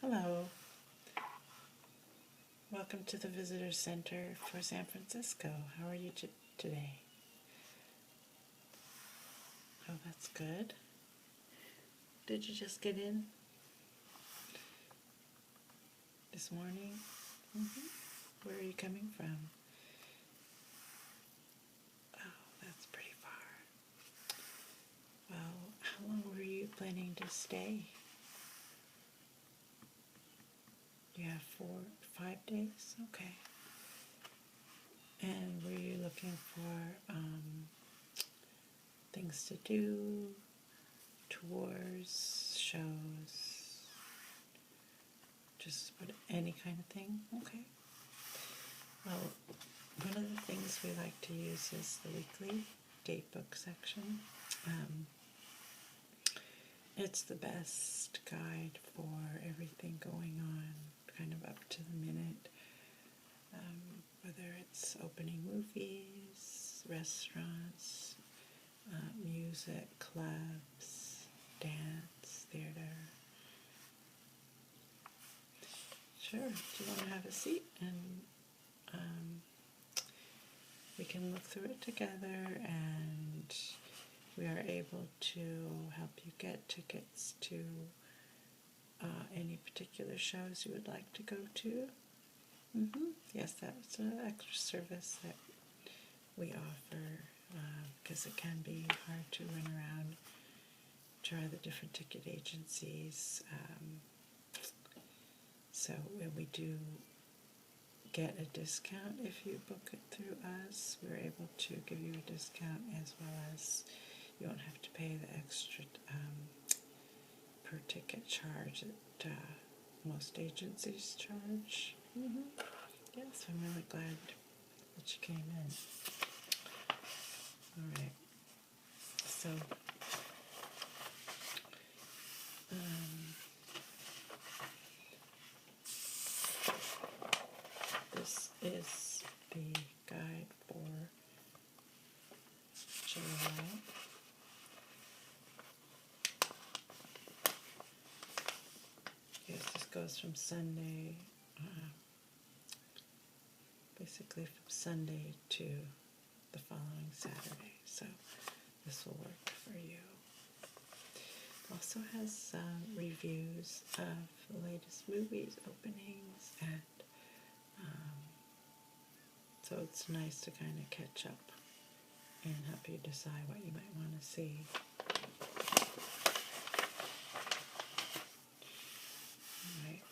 Hello. Welcome to the Visitor Center for San Francisco. How are you today? Oh, that's good. Did you just get in this morning? Where are you coming from? Oh, that's pretty far. Well, how long were you planning to stay? You have 5 days? Okay. And were you looking for things to do, tours, shows, just any kind of thing? Okay. Well, one of the things we like to use is the weekly Guidebook section. It's the best guide for everything going on, kind of up to the minute, whether it's opening movies, restaurants, music, clubs, dance, theater. Sure, do you want to have a seat and we can look through it together, and we are able to help you get tickets to any particular shows you would like to go to. Yes, that's an extra service that we offer because it can be hard to run around, try the different ticket agencies. So we do get a discount if you book it through us. We're able to give you a discount, as well as you won't have to pay the extra per ticket charge that most agencies charge. Yes, I'm really glad that you came in. All right. So, this is the guide for July. Yes, this goes from Sunday, basically from Sunday to the following Saturday. So this will work for you. Also has reviews of the latest movies, openings, and so it's nice to kind of catch up and help you decide what you might want to see. Alright,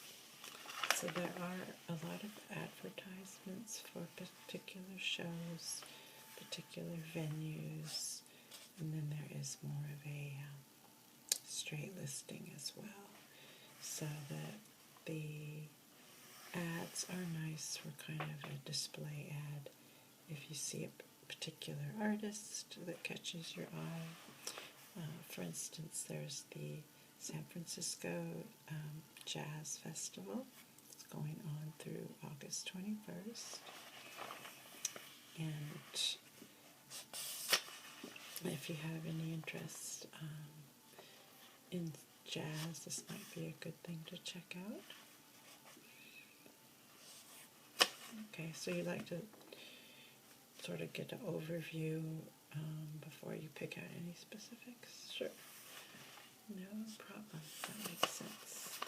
so there are a lot of advertisements for particular shows, particular venues, and then there is more of a straight listing as well, so that the ads are nice for kind of a display ad. If you see a particular artist that catches your eye, for instance, there's the San Francisco Jazz Festival. It's going on through August 21st, and if you have any interest in jazz, this might be a good thing to check out. Okay, so you like to sort of get an overview before you pick out any specifics? Sure. No problem. That makes sense.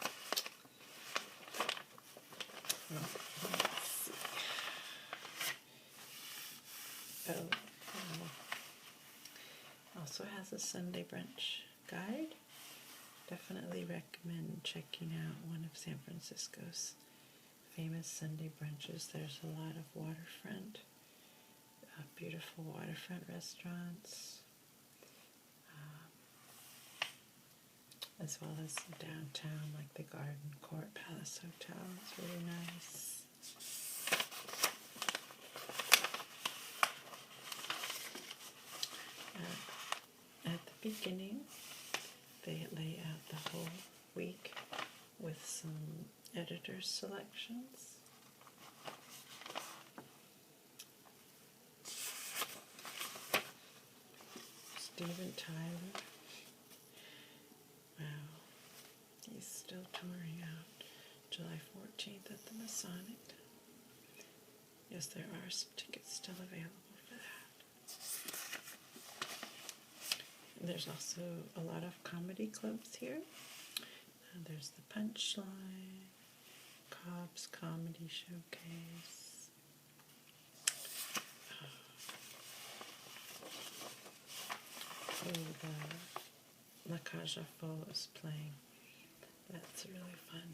Well, let's see. Also has a Sunday brunch guide. Definitely recommend checking out one of San Francisco's famous Sunday brunches. There's a lot of waterfront, beautiful waterfront restaurants, as well as downtown, like the Garden Court Palace Hotel. It's really nice. At the beginning, they lay out the whole week with some editor's selections. Steven Tyler. Wow, he's still touring out. July 14th at the Masonic. Yes, there are some tickets still available for that. And there's also a lot of comedy clubs here. And there's the Punchline, Cobb's Comedy Showcase. Oh, the La Cage aux Folles is playing. That's really fun.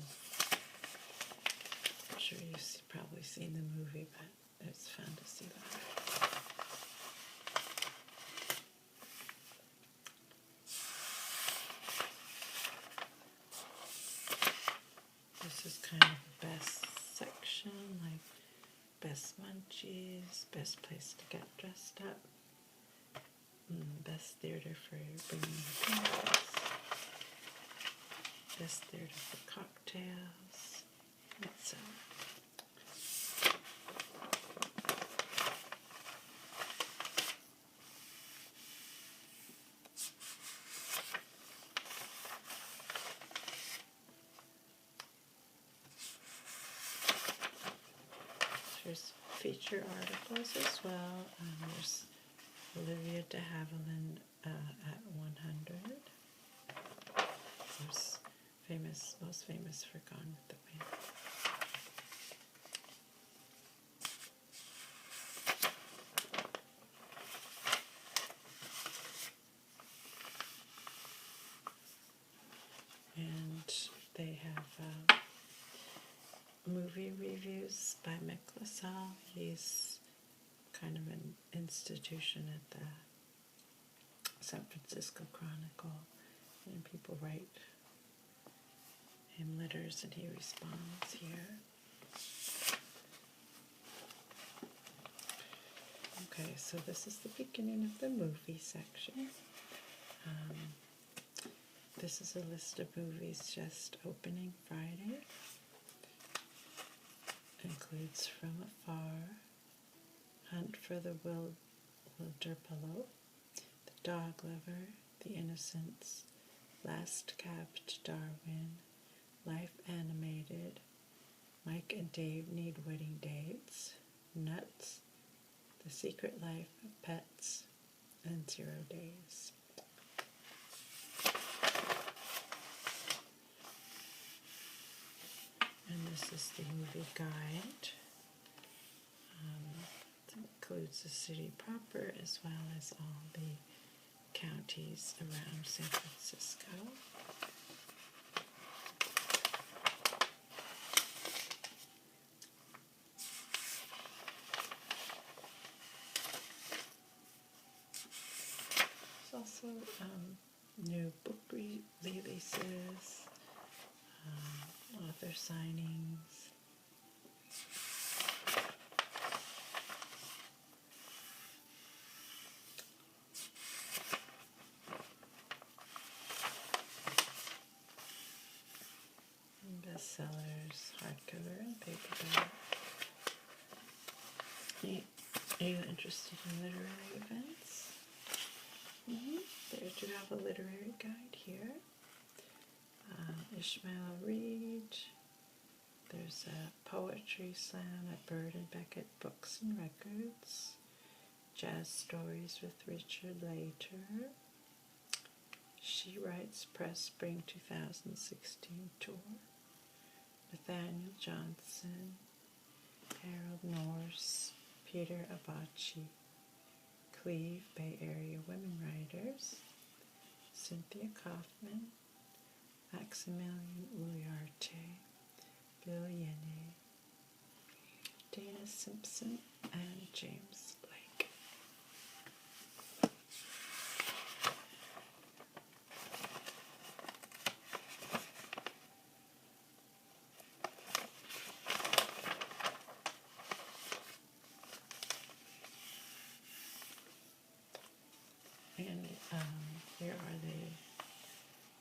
I'm sure you've probably seen the movie, but it's fun to see that. This is kind of the best section, like best munchies, best place to get dressed up, best theater for bringing your parents, best theater for cocktails, etc. There's feature articles as well. There's Olivia de Havilland at 100. Of course, most famous for Gone with the Wind. And they have movie reviews by Mick LaSalle. He's kind of an institution at the San Francisco Chronicle, and people write him letters and he responds here. Okay, so this is the beginning of the movie section. This is a list of movies just opening Friday. Includes From Afar, Hunt for the Wilderpillow, The Dog Lover, The Innocents, Last Cab to Darwin, Life Animated, Mike and Dave Need Wedding Dates, Nuts, The Secret Life of Pets, and 0 Days. And this is the movie guide. It includes the city proper as well as all the counties around San Francisco. There's also new book releases, author signings. Bestsellers, hardcover and paperback. Are you interested in literary events? There you have a literary guide here. Ishmael Reed. There's a poetry slam at Bird and Beckett Books and Records. Jazz Stories with Richard Later. She Writes Press Spring 2016 Tour. Nathaniel Johnson, Harold Norse, Peter Abachi, Cleve, Bay Area Women Writers, Cynthia Kaufman, Maximilian Uriarte, Bill Yene, Dana Simpson, and James Blake. And here are the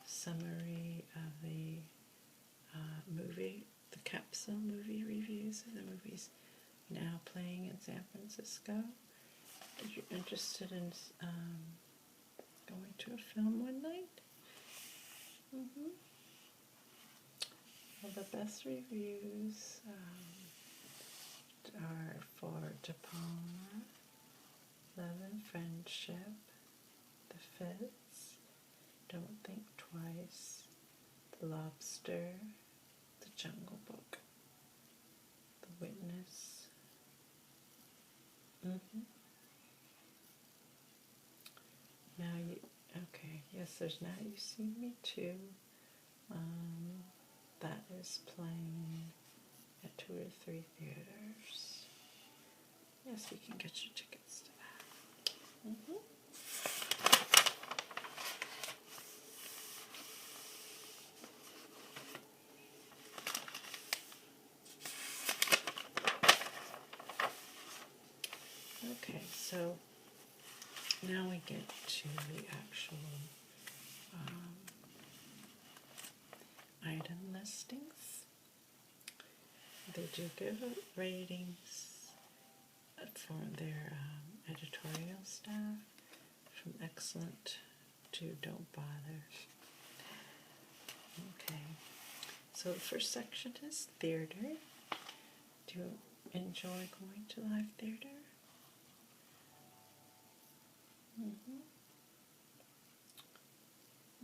summary of the movie, the capsule movie reviews of the movies now playing in San Francisco. If you're interested in going to a film one night, Well, the best reviews are for De Palma, Love and Friendship, The Fits, Don't Think Twice, The Lobster, The Jungle Book, The Witness. Now you, okay, yes, there's Now You See Me Too. That is playing at 2 or 3 theaters. Yes, we can get you tickets to that. Okay, so now we get to the actual item listings. They do give ratings for their editorial staff, from excellent to don't bother. Okay, so the first section is theater. Do you enjoy going to live theater?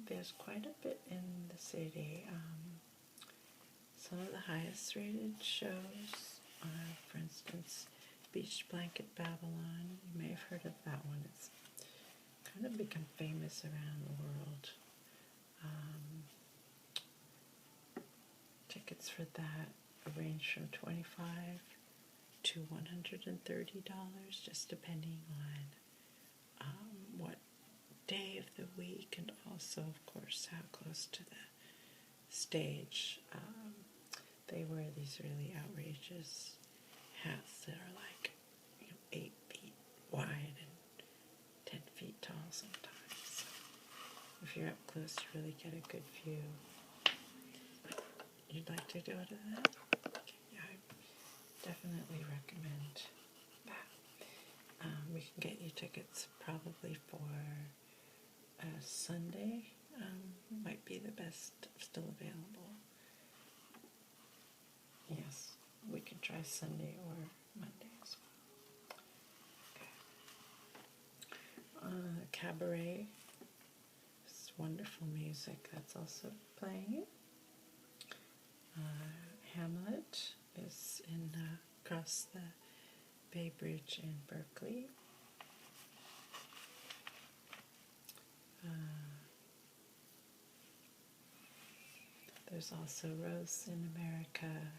There's quite a bit in the city. Some of the highest rated shows are, for instance, Beach Blanket Babylon. You may have heard of that one. It's kind of become famous around the world. Tickets for that range from $25 to $130, just depending on what day of the week, and also, of course, how close to the stage. They wear these really outrageous hats that are like 8 feet wide and 10 feet tall sometimes. So if you're up close, you really get a good view. You'd like to go to that? Okay, yeah, I definitely recommend that. We can get you tickets probably for Sunday. Might be the best still available. Yes, we can try Sunday or Monday as well. Okay. Cabaret. It's wonderful music that's also playing. Hamlet is in across the Bay Bridge in Berkeley. There's also Rose in America,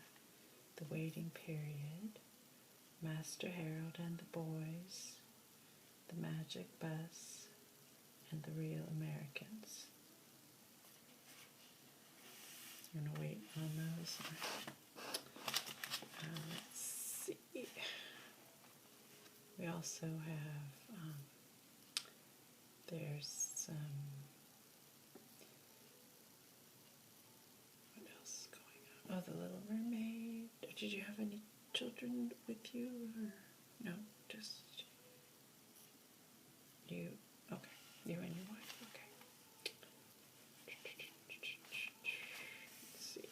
The Waiting Period, Master Harold and the Boys, The Magic Bus, and The Real Americans. I'm going to wait on those. Let's see. We also have, there's some, what else is going on? Oh, The Little Mermaid. Did you have any children with you, or no? Just you? Okay, you and your wife. Okay. Let's see.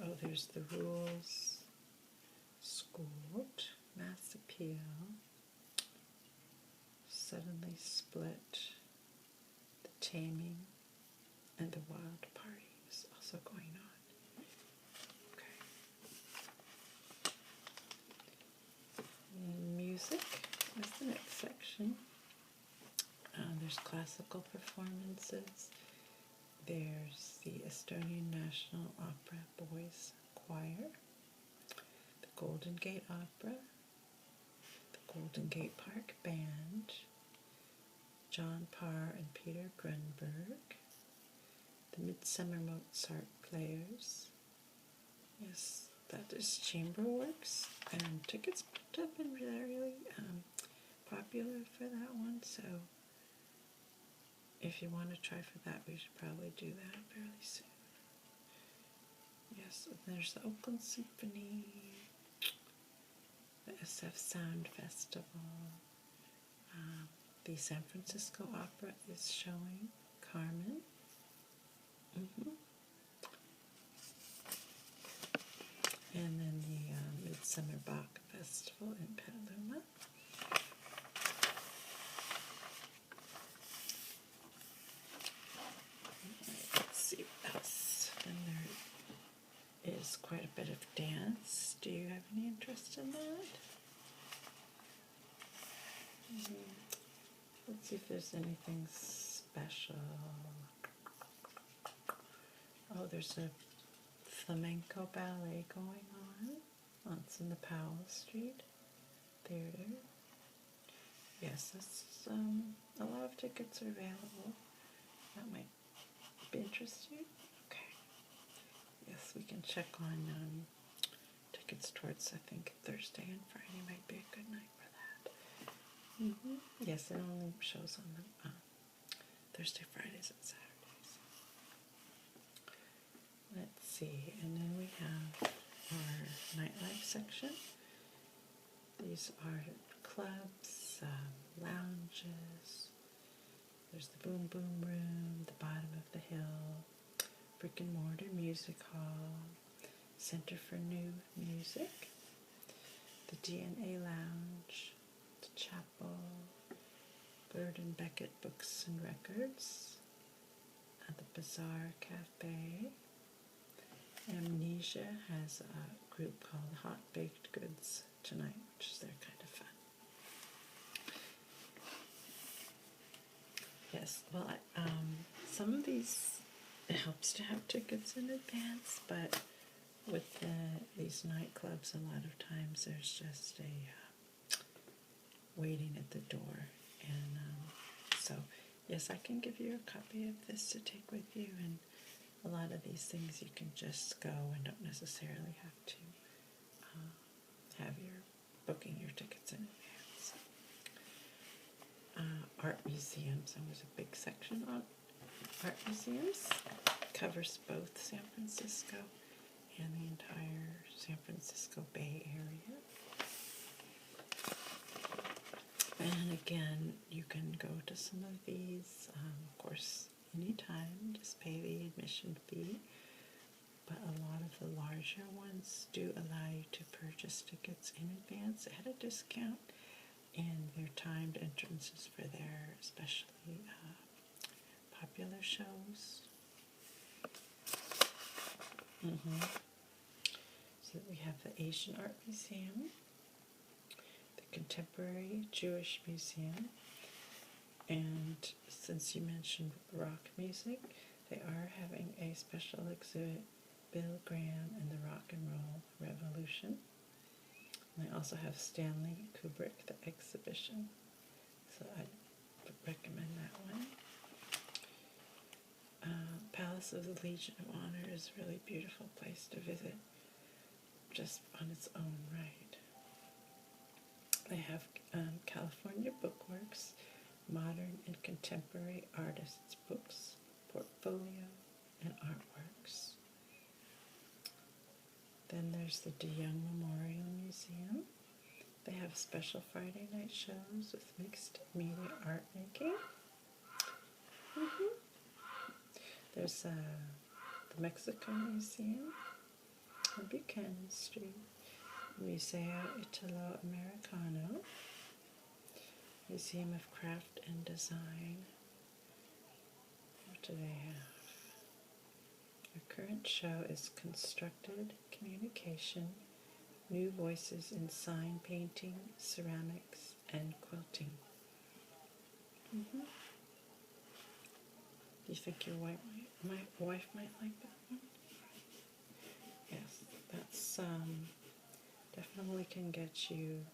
Oh, there's The Rules, Schooled, Mass Appeal, Suddenly Split, The Taming, and The Wild Party is also going on. Okay. Music is the next section. There's classical performances. There's the Estonian National Opera Boys Choir, the Golden Gate Opera, the Golden Gate Park Band, John Parr and Peter Grunberg, the Midsummer Mozart Players. Yes, that is Chamber Works, and tickets have been really popular for that one, so if you want to try for that, we should probably do that fairly soon. Yes, and there's the Oakland Symphony, the SF Sound Festival, the San Francisco Opera is showing Carmen. And then the Midsummer Bach Festival in Petaluma. Let's see what else. Then there is quite a bit of dance. Do you have any interest in that? Let's see if there's anything special. Oh, there's a flamenco ballet going on. It's in the Powell Street Theater. Yes, a lot of tickets are available. That might interest you. Okay. Yes, we can check on tickets towards, I think, Thursday and Friday might be a good night for that. Yes, it only shows on the Thursday, Fridays, and Saturdays. Let's see, and then we have our nightlife section. These are clubs, lounges. There's the Boom Boom Room, the Bottom of the Hill, Brick and Mortar Music Hall, Center for New Music, the DNA Lounge, the Chapel, Bird and Beckett Books and Records, the Bazaar Cafe. Amnesia has a group called Hot Baked Goods tonight, which is their kind of fun. Yes, well, some of these, it helps to have tickets in advance, but with these nightclubs, a lot of times there's just a waiting at the door. And so, yes, I can give you a copy of this to take with you, and a lot of these things you can just go and don't necessarily have to have your booking your tickets in advance. Art museums. There was a big section on art museums. Covers both San Francisco and the entire San Francisco Bay Area. And again, you can go to some of these, of course, anytime, just pay the admission fee. But a lot of the larger ones do allow you to purchase tickets in advance at a discount, and they're timed entrances for their especially popular shows. So we have the Asian Art Museum, the Contemporary Jewish Museum, and since you mentioned rock music, they are having a special exhibit, Bill Graham and the Rock and Roll Revolution. And they also have Stanley Kubrick, the exhibition. So I would recommend that one. Palace of the Legion of Honor is a really beautiful place to visit, just on its own right. They have California Bookworks, modern and contemporary artists' books, portfolio, and artworks. Then there's the DeYoung Memorial Museum. They have special Friday night shows with mixed media art making. There's the Mexico Museum on Buchanan Street, Museo Italo Americano, Museum of Craft and Design. What do they have? Our current show is Constructed Communication, New Voices in Sign Painting, Ceramics, and Quilting. Do you think your wife might like that one? Yes, that's definitely can get you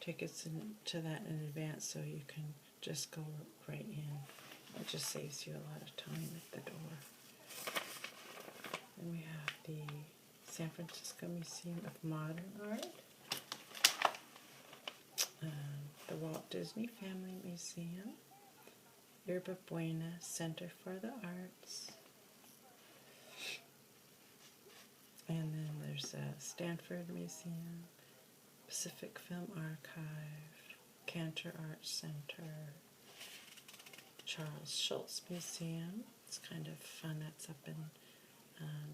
tickets to that in advance, so you can just go right in. It just saves you a lot of time at the door. Then we have the San Francisco Museum of Modern Art, the Walt Disney Family Museum, Yerba Buena Center for the Arts, and then there's a Stanford Museum, Pacific Film Archive, Cantor Arts Center, Charles Schulz Museum. It's kind of fun. It's up in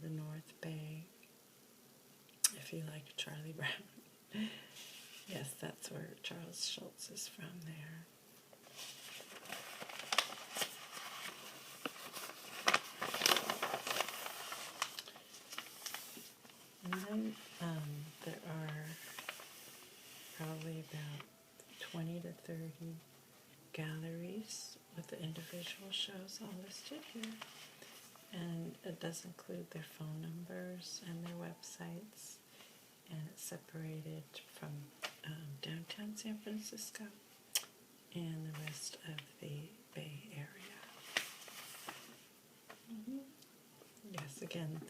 the North Bay. If you like Charlie Brown. Yes, that's where Charles Schulz is from there. And then there are probably about 20 to 30 galleries with the individual shows all listed here. And it does include their phone numbers and their websites. And it's separated from downtown San Francisco and the rest of the Bay Area. Yes, again,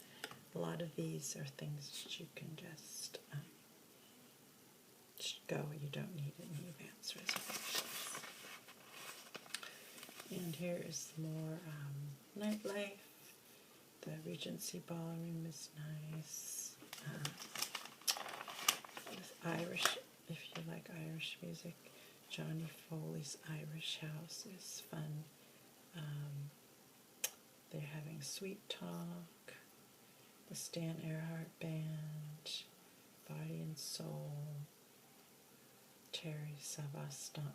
a lot of these are things that you can just go. You don't need any advance reservations. And here is more Nightlife. The Regency Ballroom is nice. Irish, if you like Irish music, Johnny Foley's Irish House is fun. They're having Sweet Talk, the Stan Earhart Band, Body and Soul, Terry Savastano.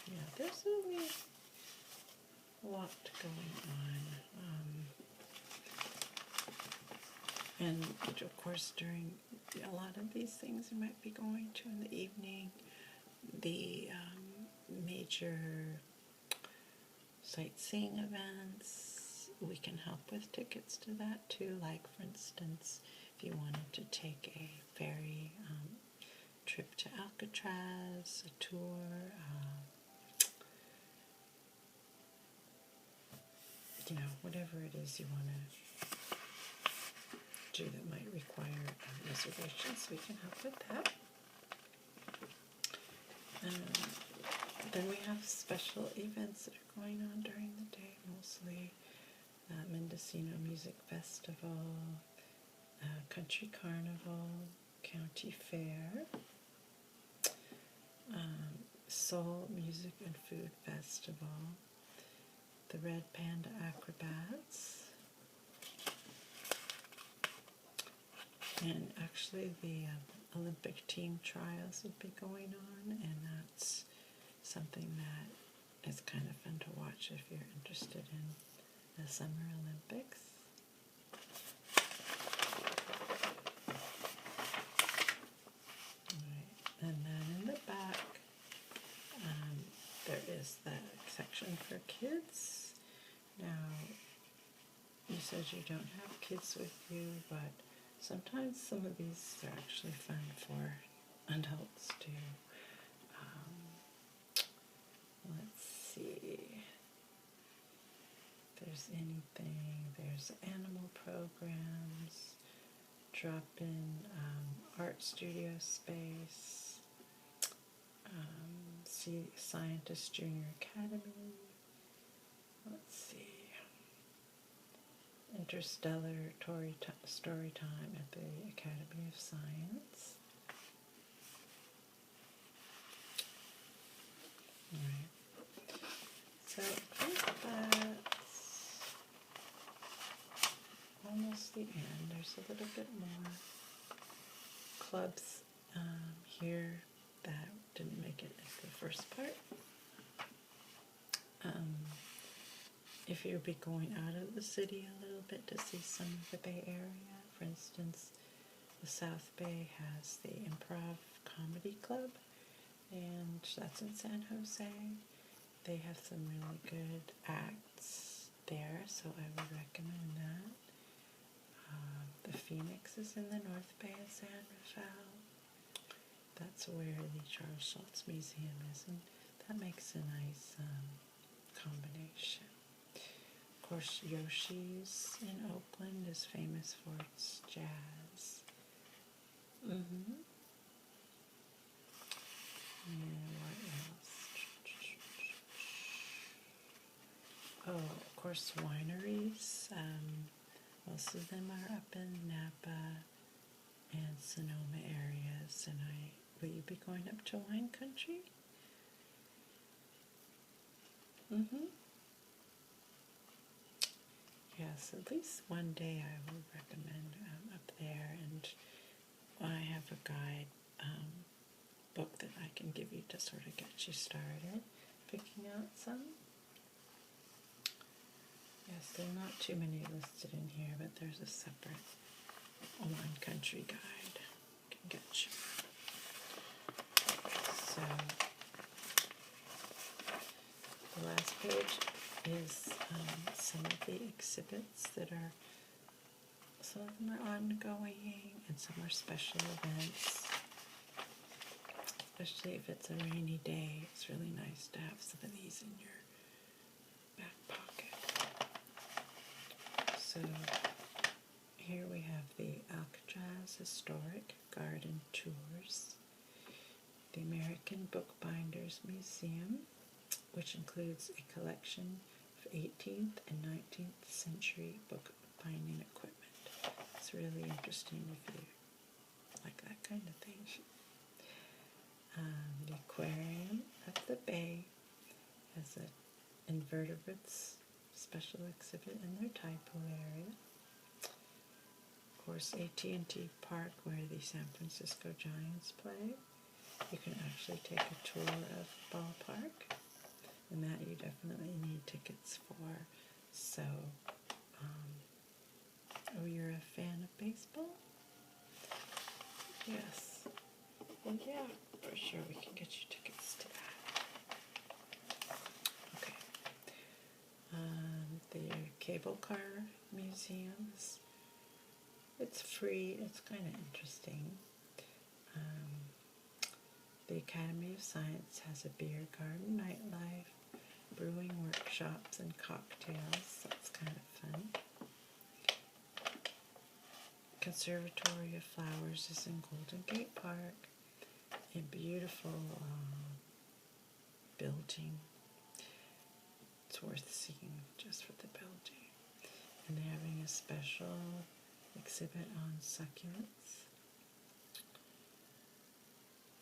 Yeah, there's really a lot going on. And of course, during a lot of these things you might be going to in the evening, the major sightseeing events, we can help with tickets to that too. Like, for instance, if you wanted to take a ferry trip to Alcatraz, a tour, whatever it is you want to do that might require reservations, we can help with that. Then we have special events that are going on during the day, mostly Mendocino Music Festival, Country Carnival, County Fair, Soul Music and Food Festival, the Red Panda Acrobats, and actually the Olympic team trials will be going on, and that's something that is kind of fun to watch if you're interested in the Summer Olympics. Alright, and then in the back there is that section for kids. Now, you said you don't have kids with you, but sometimes some of these are actually fun for adults too. Let's see if there's anything. There's animal programs, drop-in art studio space, Scientist Junior Academy. Let's see. Interstellar story time at the Academy of Science. Alright. So I think that's almost the end. There's a little bit more clubs here that didn't make it into the first part. If you'll be going out of the city a little bit to see some of the Bay Area, for instance, the South Bay has the Improv Comedy Club, and that's in San Jose. They have some really good acts there, so I would recommend that. The Phoenix is in the North Bay of San Rafael. That's where the Charles Schulz Museum is, and that makes a nice combination. Of course, Yoshi's in Oakland is famous for its jazz. And what else? Oh, of course, wineries. Most of them are up in Napa and Sonoma areas, and I Will you be going up to wine country? Yes, at least one day I would recommend up there, and I have a guide book that I can give you to sort of get you started picking out some. Yes, there are not too many listed in here, but there's a separate wine country guide can get you. So the last page is some of the exhibits that are, some of them are ongoing and some are special events. Especially if it's a rainy day, it's really nice to have some of these in your back pocket. So here we have the Alcatraz Historic Garden Tours, the American Bookbinders Museum, which includes a collection of 18th and 19th century bookbinding equipment. It's really interesting if you like that kind of thing. The Aquarium at the Bay has an invertebrates special exhibit in their typo area. Of course, AT&T Park, where the San Francisco Giants play. You can actually take a tour of the ballpark, and that you definitely need tickets for. So, oh, you're a fan of baseball? Yes. Well, yeah, for sure we can get you tickets to that. Okay. The cable car museums. It's free. It's kind of interesting. The Academy of Science has a beer garden, nightlife, brewing workshops, and cocktails. That's kind of fun. Conservatory of Flowers is in Golden Gate Park. A beautiful building. It's worth seeing just for the building. And they're having a special exhibit on succulents.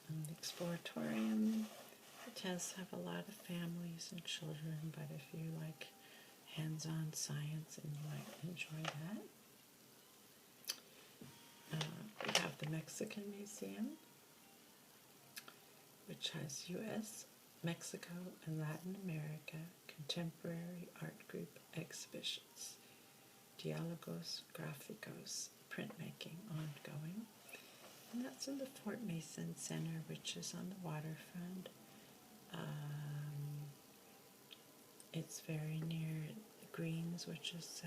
And the Exploratorium, it does have a lot of families and children, but if you like hands-on science, and you might enjoy that. We have the Mexican Museum, which has U.S., Mexico, and Latin America contemporary art group exhibitions, Diálogos Gráficos, printmaking ongoing. And that's in the Fort Mason Center, which is on the waterfront. It's very near the Greens, which is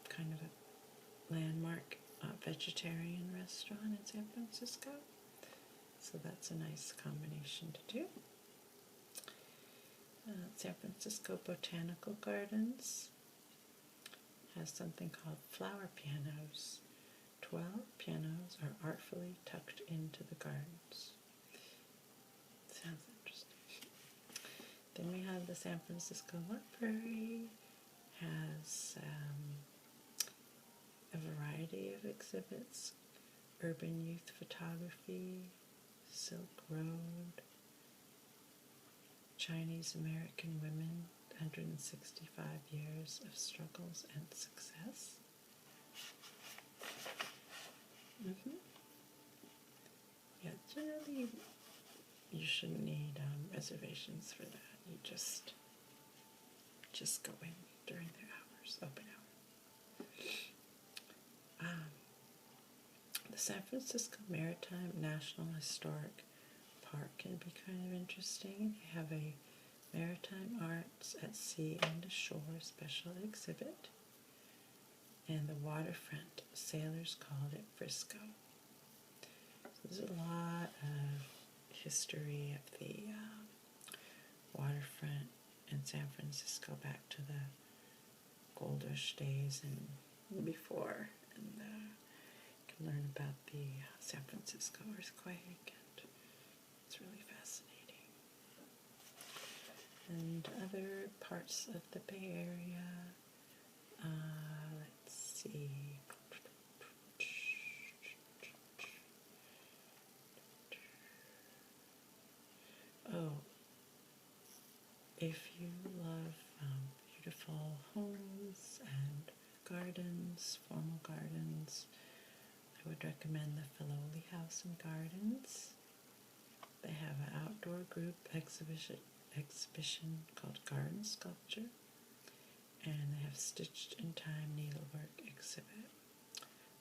kind of a landmark vegetarian restaurant in San Francisco. So that's a nice combination to do. San Francisco Botanical Gardens has something called flower pianos. 12 pianos are artfully tucked into the gardens. Sounds interesting. Then we have the San Francisco Library, has a variety of exhibits, urban youth photography, Silk Road, Chinese American women, 165 years of struggles and success. Yeah, generally you shouldn't need reservations for that. You just go in during their hours, open hours. The San Francisco Maritime National Historic Park can be kind of interesting. They have a Maritime Arts at Sea and Ashore special exhibit. And the waterfront, sailors called it Frisco. So there's a lot of history of the waterfront in San Francisco back to the goldish days and before. And you can learn about the San Francisco earthquake, and it's really fascinating. And other parts of the Bay Area, let's see. Oh, if you love beautiful homes and gardens, formal gardens, I would recommend the Filoli House and Gardens. They have an outdoor group exhibition called Garden Sculpture, and they have Stitched in Time needlework exhibit.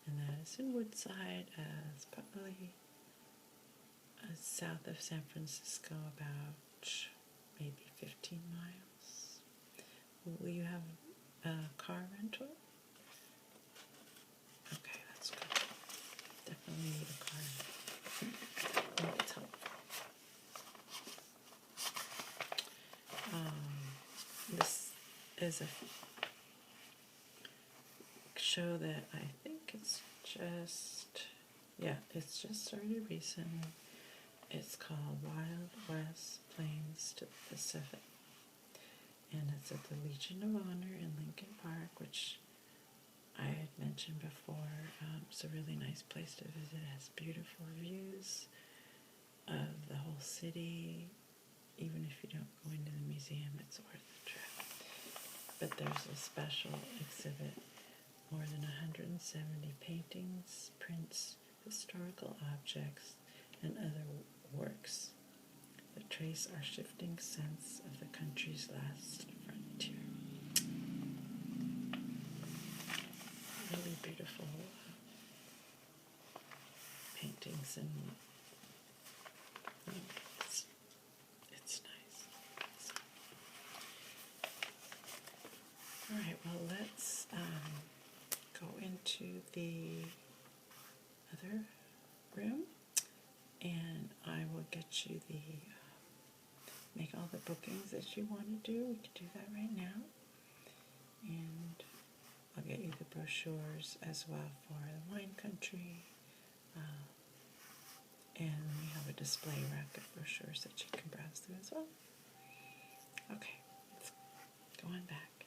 And that is in Woodside, as probably south of San Francisco, about maybe 15 miles. Will you have a car rental? Okay, that's good. Definitely need a car rental. I think it's helpful. This is a show that I think it's just started recently. It's called Wild West Plains to the Pacific, and it's at the Legion of Honor in Lincoln Park, which I had mentioned before. It's a really nice place to visit. It has beautiful views of the whole city. Even if you don't go into the museum, it's worth the trip. But there's a special exhibit, more than 170 paintings, prints, historical objects, and other works that trace our shifting sense of the country's last frontier. Really beautiful paintings, and it's nice. So. All right, well, let's go into the other room, and I will get you the make all the bookings that you want to do. We can do that right now, and I'll get you the brochures as well for the wine country, and we have a display rack of brochures that you can browse through as well. Okay, let's go on back.